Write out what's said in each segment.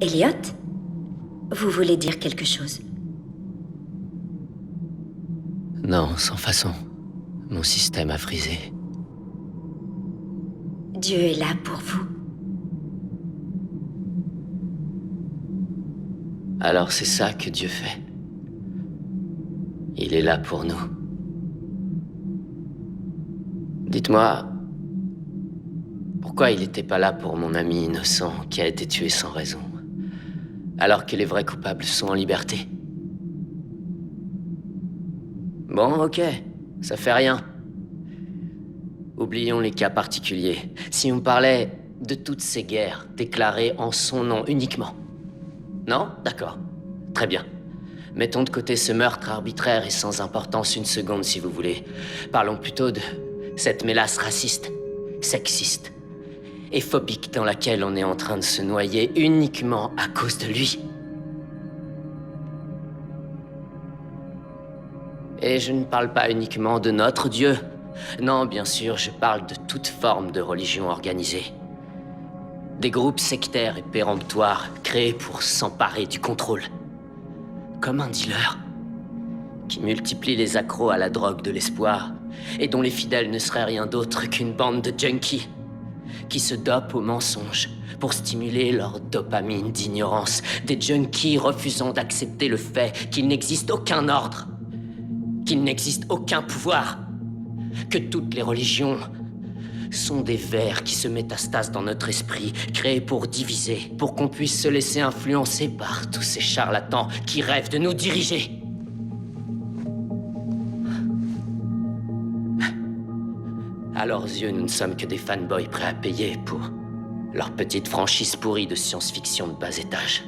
Elliot, vous voulez dire quelque chose? Non, sans façon. Mon système a frisé. Dieu est là pour vous. Alors c'est ça que Dieu fait. Il est là pour nous. Dites-moi, pourquoi il n'était pas là pour mon ami innocent qui a été tué sans raison, alors que les vrais coupables sont en liberté? Bon, ok, ça fait rien. Oublions les cas particuliers. Si on parlait de toutes ces guerres déclarées en son nom uniquement. Non? D'accord. Très bien. Mettons de côté ce meurtre arbitraire et sans importance une seconde si vous voulez. Parlons plutôt de cette mélasse raciste, sexiste et phobique dans laquelle on est en train de se noyer uniquement à cause de lui. Et je ne parle pas uniquement de notre Dieu. Non, bien sûr, je parle de toute forme de religion organisée. Des groupes sectaires et péremptoires créés pour s'emparer du contrôle. Comme un dealer qui multiplie les accros à la drogue de l'espoir et dont les fidèles ne seraient rien d'autre qu'une bande de junkies qui se dopent au mensonge pour stimuler leur dopamine d'ignorance. Des junkies refusant d'accepter le fait qu'il n'existe aucun ordre, qu'il n'existe aucun pouvoir, que toutes les religions sont des vers qui se métastasent dans notre esprit, créés pour diviser, pour qu'on puisse se laisser influencer par tous ces charlatans qui rêvent de nous diriger. À leurs yeux, nous ne sommes que des fanboys prêts à payer pour leur petite franchise pourrie de science-fiction de bas étage.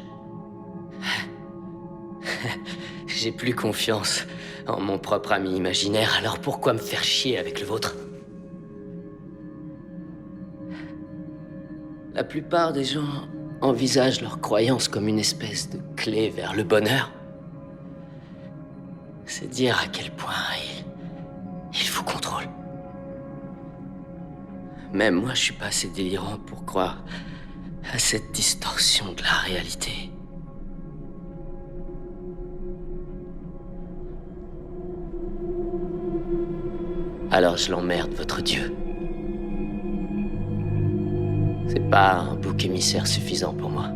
J'ai plus confiance en mon propre ami imaginaire, alors pourquoi me faire chier avec le vôtre? La plupart des gens envisagent leur croyance comme une espèce de clé vers le bonheur. C'est dire à quel point il vous contrôle. Même moi, je suis pas assez délirant pour croire à cette distorsion de la réalité. Alors je l'emmerde, votre Dieu. C'est pas un bouc émissaire suffisant pour moi.